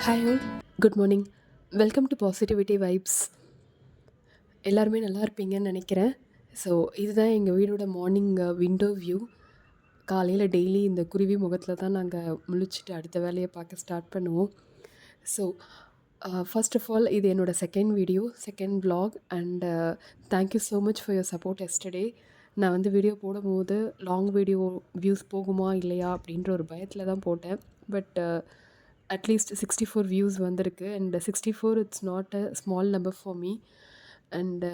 Hi all, good morning. Welcome to positivity vibes. எல்லாருமே நல்லா இருப்பீங்கன்னு நினைக்கிறேன். ஸோ இதுதான் எங்கள் வீடோட மார்னிங் விண்டோ வியூ. காலையில் டெய்லி இந்த குருவி முகத்தில் தான் நாங்கள் முழிச்சிட்டு அடுத்த வேலையை பார்க்க ஸ்டார்ட் பண்ணுவோம். ஸோ ஃபர்ஸ்ட் ஆஃப் ஆல் இது என்னோடய second video, second vlog and thank you so much for your support yesterday. நான் வந்து வீடியோ போடும்போது லாங் வீடியோ வியூஸ் போகுமா இல்லையா அப்படின்ற ஒரு பயத்தில் தான் போட்டேன். பட் அட்லீஸ்ட் 64 வியூஸ் வந்திருக்கு and 64 it's not a small number for me and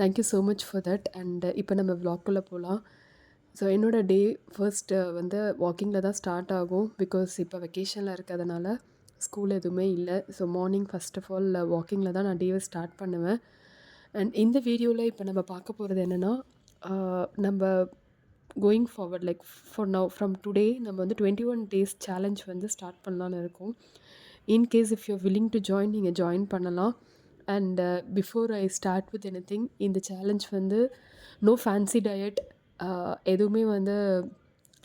thank you so much for that. And இப்போ நம்ம vlogக்குள்ளே போகலாம். ஸோ என்னோடய டே ஃபர்ஸ்ட்டு வந்து வாக்கிங்கில் தான் ஸ்டார்ட் ஆகும். பிகாஸ் இப்போ வெக்கேஷனில் இருக்கிறதுனால ஸ்கூல் எதுவுமே இல்லை. So morning first of all வாக்கிங்கில் தான் நான் டேவை ஸ்டார்ட் பண்ணுவேன். அண்ட் இந்த வீடியோவில் இப்போ நம்ம பார்க்க போகிறது என்னென்னா, நம்ம going forward like for now from today நம்ம வந்து 21 டேஸ் சேலஞ்ச் வந்து ஸ்டார்ட் பண்ணலான்னு இருக்கோம். In case if you willing to join, நீங்கள் ஜாயின் பண்ணலாம். And before I start with anything, இந்த சேலஞ்ச் வந்து நோ ஃபேன்சி டயட், எதுவுமே வந்து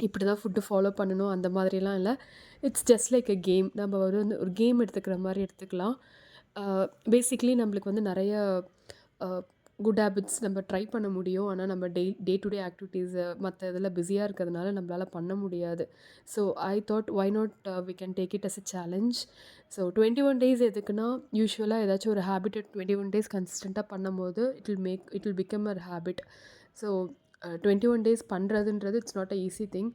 இப்படி தான் ஃபுட்டு ஃபாலோ பண்ணணும் அந்த மாதிரிலாம் இல்லை. It's just like a game. நம்ம ஒரு கேம் எடுத்துக்கிற மாதிரி எடுத்துக்கலாம். பேசிக்லி நம்மளுக்கு வந்து நிறைய குட் ஹேபிட்ஸ் நம்ம ட்ரை பண்ண முடியும். ஆனால் நம்ம டே டு டே ஆக்டிவிட்டீஸு மற்ற இதில் பிஸியாக இருக்கிறதுனால நம்மளால் பண்ண முடியாது. So I thought why not we can take it as a challenge. So 21 days எதுக்குன்னா, யூஸ்வலாக ஏதாச்சும் ஒரு ஹேபிட் 21 டேஸ் கன்சிஸ்டண்ட்டாக பண்ணும்போது it will become a habit. So 21 days பண்ணுறதுன்றது it's not a easy thing.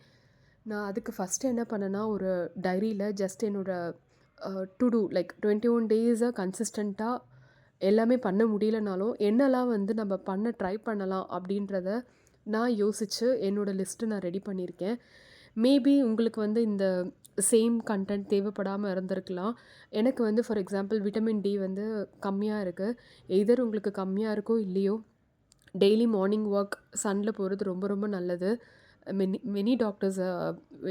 நான் அதுக்கு ஃபஸ்ட்டு என்ன பண்ணேன்னா, ஒரு டைரியில் ஜஸ்ட் என்னோடய டு டூ லைக் 21 டேஸை கன்சிஸ்டண்ட்டாக எல்லாமே பண்ண முடியலனாலும் என்னெல்லாம் வந்து நம்ம பண்ண ட்ரை பண்ணலாம் அப்படின்றத நான் யோசித்து என்னோடய லிஸ்ட்டு நான் ரெடி பண்ணியிருக்கேன். மேபி உங்களுக்கு வந்து இந்த சேம் கண்டென்ட் தேவைப்படாமல் இருந்திருக்கலாம். எனக்கு வந்து ஃபார் எக்ஸாம்பிள் விட்டமின் டி வந்து கம்மியாக இருக்குது. எய்தர் உங்களுக்கு கம்மியாக இருக்கோ இல்லையோ, டெய்லி மார்னிங் வாக் சன்னில் போகிறது ரொம்ப ரொம்ப நல்லது. மெனி டாக்டர்ஸ்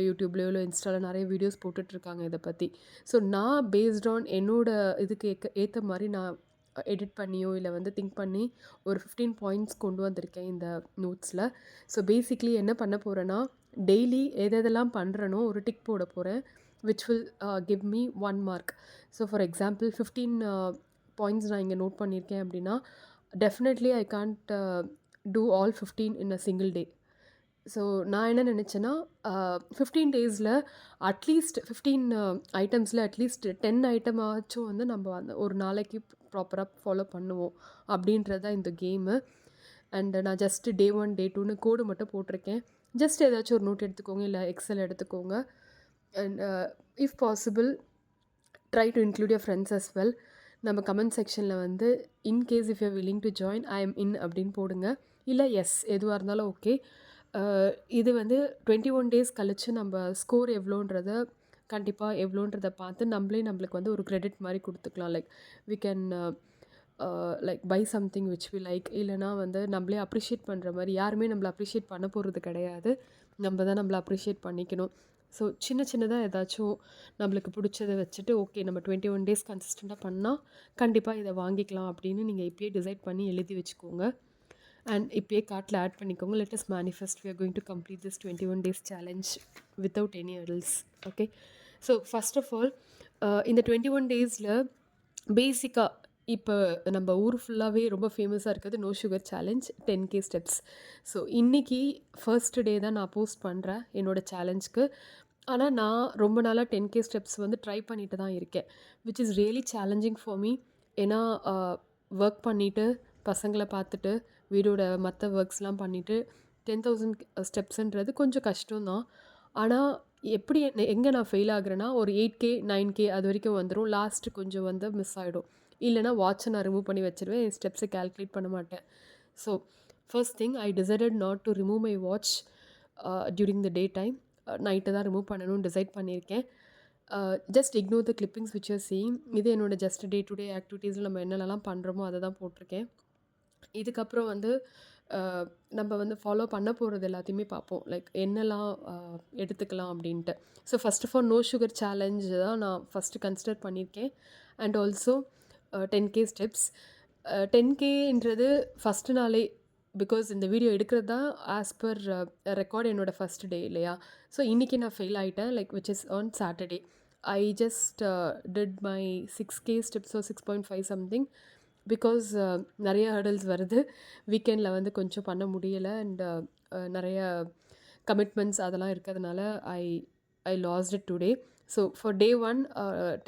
யூடியூப்லேயோ இல்லை இன்ஸ்டாவில் நிறைய வீடியோஸ் போட்டுட்ருக்காங்க இதை பற்றி. ஸோ நான் பேஸ்ட் ஆன் என்னோடய இதுக்கு ஏற்ற மாதிரி நான் எடிட் பண்ணியோ இல்லை வந்து திங்க் பண்ணி ஒரு 15 பாயிண்ட்ஸ் கொண்டு வந்திருக்கேன் இந்த நோட்ஸில். ஸோ பேசிக்லி என்ன பண்ண போகிறேன்னா, டெய்லி எதெல்லாம் பண்ணுறனோ ஒரு டிக் போட போகிறேன், which will give me 1 mark. So for example 15 points நான் இங்கே நோட் பண்ணியிருக்கேன் அப்படின்னா, definitely I can't two all 15 in a single day. So நான் என்ன நினச்சேன்னா, 15 டேஸில் அட்லீஸ்ட் 15 ஐட்டம்ஸில் அட்லீஸ்ட் 10 ஐட்டமாச்சும் வந்து நம்ம அந்த ஒரு நாளைக்கு ப்ராப்பராக ஃபாலோ பண்ணுவோம் அப்படின்றது தான் இந்த கேமு. அண்ட் நான் ஜஸ்ட்டு டே 1 டே 2ன்னு கோடு மட்டும் போட்டிருக்கேன். ஜஸ்ட் ஏதாச்சும் ஒரு நோட் எடுத்துக்கோங்க, இல்லை எக்ஸல் எடுத்துக்கோங்க. And if possible try to include your friends as well. நம்ம கமெண்ட் செக்ஷனில் வந்து in case if you willing to join I am in அப்படின்னு போடுங்க. இல்லை எஸ் எதுவாக இருந்தாலும் ஓகே. இது வந்து 21 டேஸ் கழித்து நம்ம ஸ்கோர் எவ்வளோன்றத கண்டிப்பாக எவ்வளோன்றத பார்த்து நம்மளுக்கு வந்து ஒரு கிரெடிட் மாதிரி கொடுத்துக்கலாம். Like we can like buy something which we like. இல்லைனா வந்து நம்மளே அப்ரிஷியேட் பண்ணுற மாதிரி. யாருமே நம்மளை அப்ரிஷியேட் பண்ண போகிறது கிடையாது, நம்ம தான் நம்மளை அப்ரிஷியேட் பண்ணிக்கணும். ஸோ சின்னதாக ஏதாச்சும் நம்மளுக்கு பிடிச்சதை வச்சுட்டு ஓகே நம்ம 21 டேஸ் கன்சிஸ்டண்ட்டாக பண்ணால் கண்டிப்பாக இதை வாங்கிக்கலாம் அப்படின்னு நீங்கள் இப்போயே டிசைட் பண்ணி எழுதி வச்சுக்கோங்க. அண்ட் இப்போயே கார்ட்டில் ஆட் பண்ணிக்கோங்க. Let us manifest we are going to complete this 21 days challenge without any hurdles. Okay. So first of all இந்த 21 டேஸில் பேசிக்காக இப்போ நம்ம ஊர் ஃபுல்லாகவே ரொம்ப ஃபேமஸாக இருக்கிறது no sugar challenge 10K steps. So இன்றைக்கி ஃபர்ஸ்ட் டே தான் நான் போஸ்ட் பண்ணுறேன் என்னோடய சேலஞ்சுக்கு. ஆனால் நான் ரொம்ப நாளாக 10K ஸ்டெப்ஸ் வந்து ட்ரை பண்ணிட்டு தான் இருக்கேன், which is really challenging for me. ஏன்னா ஒர்க் பண்ணிவிட்டு பசங்களை பார்த்துட்டு வீடோட மற்ற ஒர்க்ஸ்லாம் பண்ணிவிட்டு 10,000 ஸ்டெப்ஸுன்றது கொஞ்சம் கஷ்டம்தான். ஆனால் எப்படி எங்கே நான் ஃபெயில் ஆகுறேன்னா, ஒரு 8K 9K அது வரைக்கும் வந்துடும். லாஸ்ட்டு கொஞ்சம் வந்து மிஸ் ஆகிடும். இல்லைனா வாட்சை நான் ரிமூவ் பண்ணி வச்சுருவேன், என் ஸ்டெப்ஸை கால்குலேட் பண்ண மாட்டேன். So first thing I decided not to remove my watch during the day time. Night தான் ரிமூவ் பண்ணணும்னு டிசைட் பண்ணியிருக்கேன். Just ignore the clippings which are seeing. இது என்னோட ஜஸ்ட் டே டு டே ஆக்டிவிட்டீஸில் நம்ம என்னென்னலாம் பண்ணுறோமோ அதை தான் போட்டிருக்கேன். இதுக்கப்புறம் வந்து நம்ம வந்து ஃபாலோ பண்ண போகிறது எல்லாத்தையுமே பார்ப்போம், லைக் என்னெல்லாம் எடுத்துக்கலாம் அப்படின்ட்டு. So first of all no sugar challenge தான் நான் ஃபஸ்ட்டு கன்சிடர் பண்ணியிருக்கேன். And also 10K steps. 10Kன்றது ஃபஸ்ட்டு நாளே, பிகாஸ் இந்த வீடியோ எடுக்கிறது தான் ஆஸ் பர் ரெக்கார்ட் என்னோடய ஃபஸ்ட் டே இல்லையா. ஸோ இன்றைக்கி நான் ஃபெயில் ஆகிட்டேன், like which is on Saturday. I just did my 6K steps or 6.5 something because நிறைய ஹர்டல்ஸ் வருது. வீக்கெண்டில் வந்து கொஞ்சம் பண்ண முடியலை. அண்ட் நிறைய கமிட்மெண்ட்ஸ் அதெல்லாம் இருக்கிறதுனால I I lost it today. So for day 1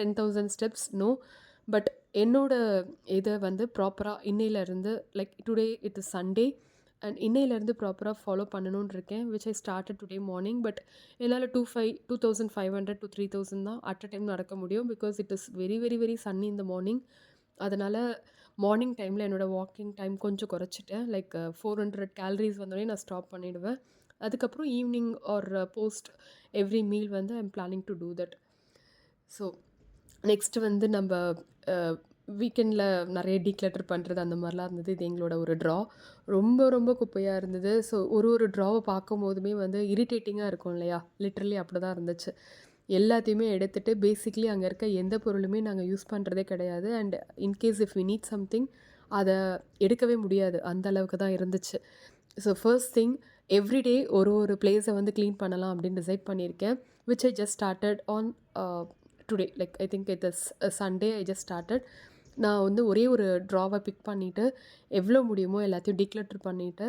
10,000 steps no. But என்னோட இதை வந்து ப்ராப்பராக இன்னையிலேருந்து like today it is Sunday and இன்னையிலேருந்து ப்ராப்பராக ஃபாலோ பண்ணணும்னு இருக்கேன். Which I started today morning. But என்னால் 2,500 to 3,000 தான் அட் அ டைம் நடக்க முடியும். Because it is very very very sunny இந்த மார்னிங். அதனால் மார்னிங் டைமில் என்னோடய வாக்கிங் டைம் கொஞ்சம் குறைச்சிட்டேன். லைக் 400 கேலரிஸ் வந்தோடனே நான் ஸ்டாப் பண்ணிவிடுவேன். அதுக்கப்புறம் evening or post every meal வந்து I'm planning to do that. So next வந்து நம்ம வீக்கெண்டில் நிறைய டீக்ளட்டர் பண்ணுறது அந்த மாதிரிலாம் இருந்தது. இது எங்களோட ஒரு ட்ரா ரொம்ப ரொம்ப குப்பையாக இருந்தது. ஸோ ஒரு ட்ராவை பார்க்கும் போதுமே வந்து இரிட்டேட்டிங்காக இருக்கும் இல்லையா? லிட்ரலி அப்படி தான் இருந்துச்சு. எல்லாத்தையுமே எடுத்துகிட்டு பேசிக்லி அங்கே இருக்க எந்த பொருளுமே நாங்கள் யூஸ் பண்ணுறதே கிடையாது. And in case if we need something அதை எடுக்கவே முடியாது, அந்த அளவுக்கு தான் இருந்துச்சு. ஸோ ஃபர்ஸ்ட் திங் எவ்ரிடே ஒரு பிளேஸை வந்து க்ளீன் பண்ணலாம் அப்படின்னு டிசைட் பண்ணியிருக்கேன். Which I just started on today. Like I think it is Sunday I just started. நான் வந்து ஒரே ஒரு ட்ராவை பிக் பண்ணிவிட்டு எவ்வளோ முடியுமோ எல்லாத்தையும் டீக்ளட்டர் பண்ணிவிட்டு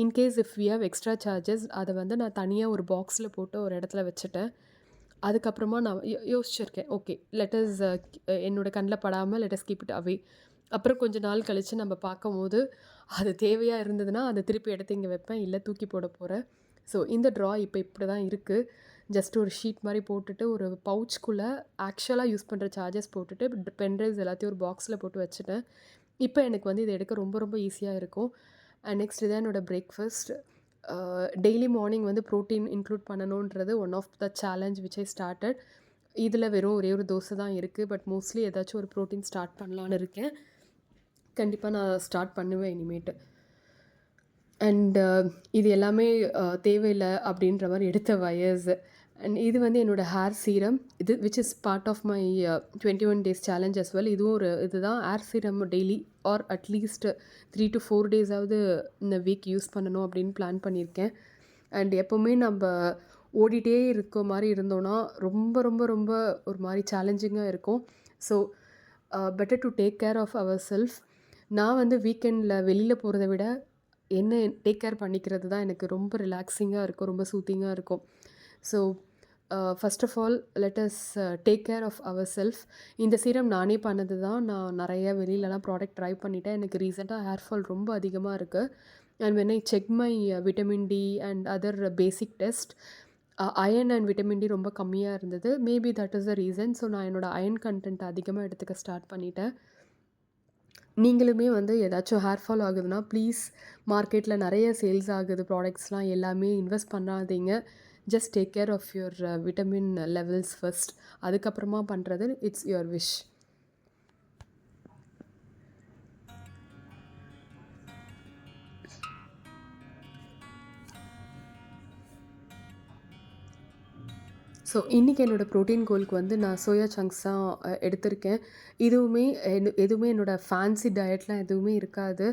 in case if we have extra charges அதை வந்து நான் தனியாக ஒரு பாக்ஸில் போட்டு ஒரு இடத்துல வச்சுட்டேன். அதுக்கப்புறமா நான் யோசிச்சிருக்கேன். ஓகே லெட்டஸ் என்னோடய கண்ணில் படாமல் லெட்டஸ் கீப் இட் அவே. அப்புறம் கொஞ்சம் நாள் கழித்து நம்ம பார்க்கும்போது அது தேவையாக இருந்ததுன்னா அதை திருப்பி எடுத்து இங்கே வைப்பேன், இல்லை தூக்கி போட போகிறேன். ஸோ இந்த ட்ரா இப்போ இப்படி தான் இருக்குது. ஜஸ்ட் ஒரு ஷீட் மாதிரி போட்டுட்டு ஒரு பவுச்சுக்குள்ளே ஆக்சுவலாக யூஸ் பண்ணுற சார்ஜஸ் போட்டுட்டு பென்ட்ரைவ்ஸ் எல்லாத்தையும் ஒரு பாக்ஸில் போட்டு வச்சுட்டேன். இப்போ எனக்கு வந்து இதை எடுக்க ரொம்ப ரொம்ப ஈஸியாக இருக்கும். அண்ட் நெக்ஸ்ட் இதான் என்னோடய பிரேக்ஃபாஸ்ட். டெய்லி மார்னிங் வந்து ப்ரோட்டீன் இன்க்ளூட் பண்ணணுன்றது one of the challenge which I started. இதில் வெறும் ஒரே ஒரு தோசை தான் இருக்குது. பட் மோஸ்ட்லி ஏதாச்சும் ஒரு ப்ரோட்டீன் ஸ்டார்ட் பண்ணலான்னு இருக்கேன். கண்டிப்பாக நான் ஸ்டார்ட் பண்ணுவேன் இனிமேட்டு. அண்ட் இது எல்லாமே தேவையில்லை அப்படின்ற மாதிரி எடுத்த வயசு. அண்ட் இது வந்து என்னோடய ஹேர் சீரம். இது which is part of my 21 days challenge as well. இதுவும் ஒரு இதுதான். Hair serum daily or at least 3 to 4 days இந்த வீக் யூஸ் பண்ணணும் அப்படின்னு பிளான் பண்ணியிருக்கேன். அண்ட் எப்போவுமே நம்ம ஓடிட்டே இருக்க மாதிரி இருந்தோன்னா ரொம்ப ரொம்ப ரொம்ப ஒரு மாதிரி சேலஞ்சிங்காக இருக்கும். So better to take care of our self. நான் வந்து வீக்கெண்டில் வெளியில் போகிறத விட என்ன டேக் கேர் பண்ணிக்கிறது தான் எனக்கு ரொம்ப ரிலாக்ஸிங்காக இருக்கும், ரொம்ப சூத்திங்காக இருக்கும். So first of all let us take care of our self. இந்த சீரம் நானே பண்ணது தான். நான் நிறைய வெளியிலலாம் ப்ராடக்ட் ட்ரை பண்ணிட்டேன். எனக்கு ரீசெண்டாக ஹேர் ஃபால் ரொம்ப அதிகமாக இருக்குது. And when I check my vitamin D and other basic test, iron and vitamin D ரொம்ப கம்மியாக இருந்தது. Maybe that is the reason. So நான் என்னோடய அயன் கண்டென்ட் அதிகமாக எடுத்துக்க ஸ்டார்ட் பண்ணிட்டேன். நீங்களுமே வந்து ஏதாச்சும் ஹேர் ஃபால் ஆகுதுன்னா ப்ளீஸ், மார்க்கெட்டில் நிறைய சேல்ஸ் ஆகுது ப்ராடக்ட்ஸ்லாம், எல்லாமே இன்வெஸ்ட் பண்ணாதீங்க. Just take care of your vitamin levels first. அதுக்கப்புறமா பண்ணுறது இட்ஸ் யுவர் விஷ். ஸோ இன்றைக்கி என்னோடய ப்ரோட்டீன் கோலுக்கு வந்து நான் சோயா சங்க்ஸ் தான் எடுத்திருக்கேன். எதுவுமே என்னோடய ஃபேன்சி டயட்லாம் எதுவுமே இருக்காது.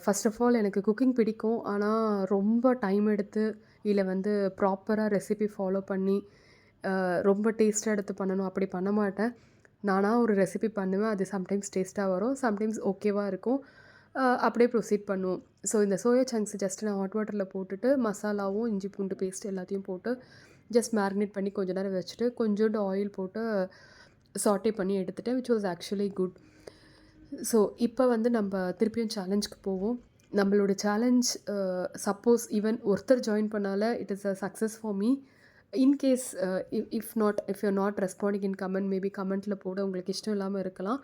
ஃபர்ஸ்ட் ஆஃப் ஆல் எனக்கு குக்கிங் பிடிக்கும். ஆனால் ரொம்ப டைம் எடுத்து இல்லை வந்து ப்ராப்பராக ரெசிபி ஃபாலோ பண்ணி ரொம்ப டேஸ்ட்டாக எடுத்து பண்ணணும் அப்படி பண்ண மாட்டேன். நானாக ஒரு ரெசிபி பண்ணுவேன். அது சம்டைம்ஸ் டேஸ்ட்டாக வரும், சம்டைம்ஸ் ஓகேவாக இருக்கும். அப்படியே ப்ரொசீட் பண்ணுவோம். ஸோ இந்த சோயா சங்க்ஸ் ஜஸ்ட் நான் ஹாட் வாட்டரில் போட்டுட்டு மசாலாவும் இஞ்சி பூண்டு பேஸ்ட் எல்லாத்தையும் போட்டு ஜஸ்ட் மேரினேட் பண்ணி கொஞ்ச நேரம் வச்சுட்டு கொஞ்சோண்டு ஆயில் போட்டு சாட்டே பண்ணி எடுத்துட்டேன். Which was actually good. So இப்போ வந்து நம்ம திருப்பியும் சேலஞ்சுக்கு போவோம். நம்மளோட சேலஞ்ச் சப்போஸ் ஈவன் ஒருத்தர் ஜாயின் பண்ணால it is a success for me. In case if you not responding in comment, maybe கமெண்ட்டில் போட உங்களுக்கு இஷ்டம் இல்லாமல் இருக்கலாம்.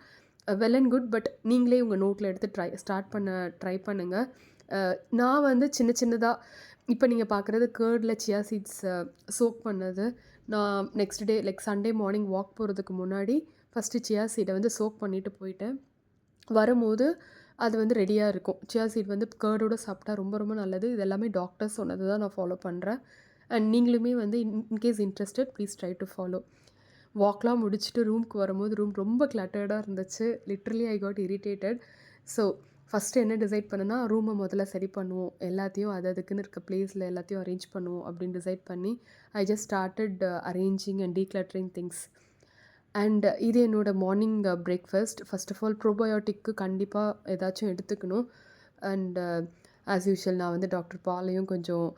Well and good. பட் நீங்களே உங்கள் நோட்டில் எடுத்து ஸ்டார்ட் பண்ண ட்ரை பண்ணுங்கள். நான் வந்து சின்னதாக இப்போ நீங்கள் பார்க்குறது கேர்டில் சியா சீட்ஸ் சோக் பண்ணது. நான் next day like Sunday morning walk போகிறதுக்கு முன்னாடி ஃபஸ்ட்டு சியா சீடை வந்து சோக் பண்ணிவிட்டு போயிட்டேன். வரும்போது அது வந்து ரெடியாக இருக்கும். சியா சீட் வந்து கேர்டோடு சாப்பிட்டா ரொம்ப ரொம்ப நல்லது. இது எல்லாமே டாக்டர்ஸ் சொன்னது தான் நான் ஃபாலோ பண்ணுறேன். அண்ட் நீங்களுமே வந்து in case interested please try to follow. வாக்லாம் முடிச்சுட்டு ரூமுக்கு வரும்போது ரூம் ரொம்ப கிளட்டர்டாக இருந்துச்சு. Literally I got irritated. So first என்ன டிசைட் பண்ணேன்னா, ரூமை முதல்ல சரி பண்ணுவோம். எல்லாத்தையும் அது அதுக்குன்னு இருக்க ப்ளேஸில் எல்லாத்தையும் அரேஞ்ச் பண்ணுவோம் அப்படின்னு டிசைட் பண்ணி, I just started arranging and decluttering things. அண்ட் இது என்னோடய morning breakfast. First of all probiotic கண்டிப்பாக ஏதாச்சும் எடுத்துக்கணும். அண்ட் ஆஸ் யூஷுவல் நான் வந்து டாக்டர் பாலையும் கொஞ்சம்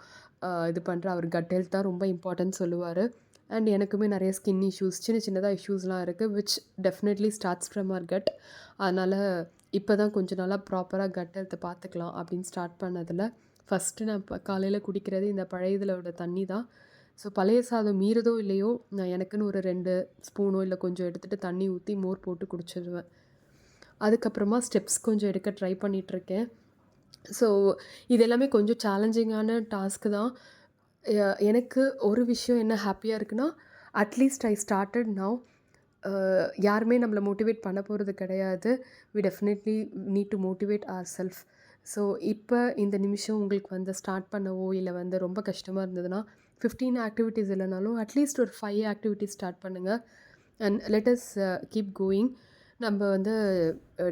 இது பண்ணுறேன். அவர் கட் ஹெல்த் தான் ரொம்ப இம்பார்ட்டன்ட் சொல்லுவார். அண்ட் எனக்குமே நிறைய ஸ்கின் இஷ்யூஸ் சின்ன சின்னதாக இஷ்யூஸ்லாம் இருக்குது, which definitely starts from our gut. அதனால் இப்போ தான் கொஞ்ச நாளாக ப்ராப்பராக கட் ஹெல்த்தை பார்த்துக்கலாம் அப்படின்னு ஸ்டார்ட் பண்ணதில் ஃபஸ்ட்டு நான் இப்போ காலையில் குடிக்கிறது இந்த பழைய இதிலோட தண்ணி தான். ஸோ பழைய சாதம் மீறுதோ இல்லையோ நான் எனக்குன்னு ஒரு 2 ஸ்பூனோ இல்லை கொஞ்சம் எடுத்துகிட்டு தண்ணி ஊற்றி மோர் போட்டு குடிச்சிடுவேன். அதுக்கப்புறமா ஸ்டெப்ஸ் கொஞ்சம் எடுக்க ட்ரை பண்ணிகிட்ருக்கேன். ஸோ இது எல்லாமே கொஞ்சம் சேலஞ்சிங்கான டாஸ்க்கு தான். எனக்கு ஒரு விஷயம் என்ன ஹாப்பியாக இருக்குன்னா, அட்லீஸ்ட் ஐ ஸ்டார்டட் நவ். யாருமே நம்மளை மோட்டிவேட் பண்ண போகிறது கிடையாது. We definitely need to motivate our self. So இப்போ இந்த நிமிஷம் உங்களுக்கு வந்து ஸ்டார்ட் பண்ணவோ இல்லை வந்து ரொம்ப கஷ்டமாக இருந்ததுன்னா 15 ஆக்டிவிட்டீஸ் இல்லைனாலும் அட்லீஸ்ட் ஒரு 5 ஆக்டிவிட்டீஸ் ஸ்டார்ட் பண்ணுங்கள். And let us keep going. நம்ம வந்து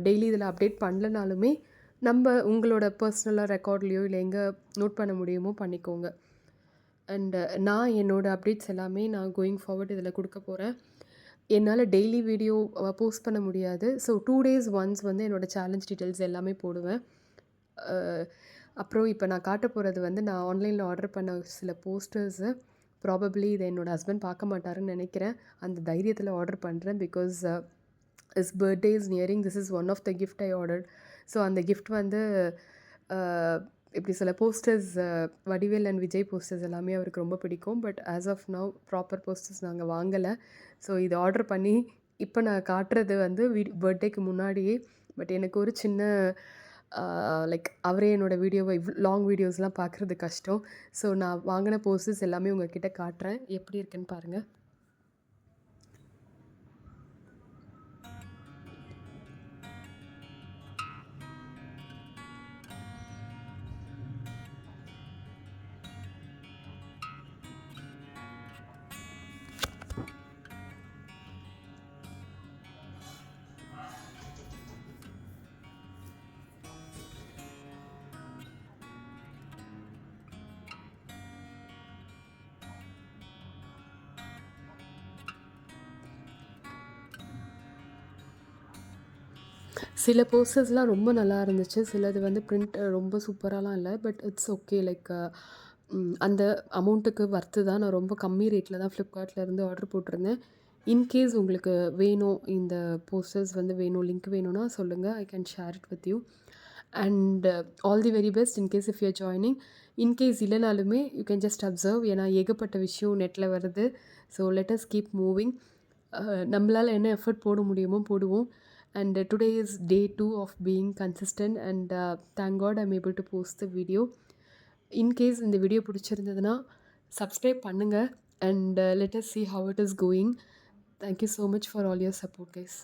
டெய்லி இதில் அப்டேட் பண்ணலனாலுமே நம்ம உங்களோட பர்சனலாக ரெக்கார்ட்லேயோ இல்லை எங்கே நோட் பண்ண முடியுமோ பண்ணிக்கோங்க. அண்டு நான் என்னோடய அப்டேட்ஸ் எல்லாமே நான் கோயிங் ஃபார்வர்ட் இதில் கொடுக்க போகிறேன். என்னால் டெய்லி வீடியோ போஸ்ட் பண்ண முடியாது. ஸோ 2 days ஒன்ஸ் வந்து என்னோடய சேலஞ்ச் டீட்டெயில்ஸ் எல்லாமே போடுவேன். அப்புறம் இப்போ நான் காட்ட போகிறது வந்து நான் ஆன்லைனில் ஆர்டர் பண்ண சில போஸ்டர்ஸு. ப்ராபப்ளி இதை என்னோடய ஹஸ்பண்ட் பார்க்க மாட்டாருன்னு நினைக்கிறேன். அந்த தைரியத்தில் ஆர்டர் பண்ணுறேன். Because is birthday is nearing. This is one of the gift I order. So அந்த கிஃப்ட் வந்து எப்படி சொல்ல, posters Vadivel and Vijay posters எல்லாமே அவருக்கு ரொம்ப பிடிக்கும். But as of now proper posters நாங்கள் வாங்கலை. ஸோ இது ஆர்டர் பண்ணி இப்போ நான் காட்டுறது வந்து பர்த்டேக்கு முன்னாடியே. பட் எனக்கு ஒரு சின்ன லைக் அவரே என்னோடய வீடியோவை லாங் வீடியோஸ்லாம் பார்க்குறது கஷ்டம். ஸோ நான் வாங்கின போஸ்டர்ஸ் எல்லாமே உங்கள்கிட்ட காட்டுறேன். எப்படி இருக்குன்னு பாருங்கள். சில போஸ்டர்ஸ்லாம் ரொம்ப நல்லா இருந்துச்சு. சிலது வந்து பிரிண்ட் ரொம்ப சூப்பராலாம் இல்லை. But it's okay. லைக் அந்த அமௌண்ட்டுக்கு வர்த்து தான். நான் ரொம்ப கம்மி ரேட்டில் தான் ஃப்ளிப்கார்ட்லேருந்து ஆர்டர் போட்டிருந்தேன். இன்கேஸ் உங்களுக்கு வேணும், இந்த போஸ்டர்ஸ் வந்து வேணும், லிங்க் வேணும்னா சொல்லுங்கள். I can share it with you. And all the very best in case if you are joining. In case இல்லைனாலுமே யூ கேன் ஜஸ்ட் அப்சர்வ். ஏன்னா ஏகப்பட்ட விஷயம் நெட்டில் வருது. So let us keep moving. நம்மளால் என்ன எஃபர்ட் போட முடியுமோ போடுவோம். And today is day 2 of being consistent, and thank God I'm able to post the video. In case இந்த வீடியோ பிடிச்சிருந்ததுன்னா சப்ஸ்கிரைப் பண்ணுங்கள். And let us see how it is going. Thank you so much for all your support, guys.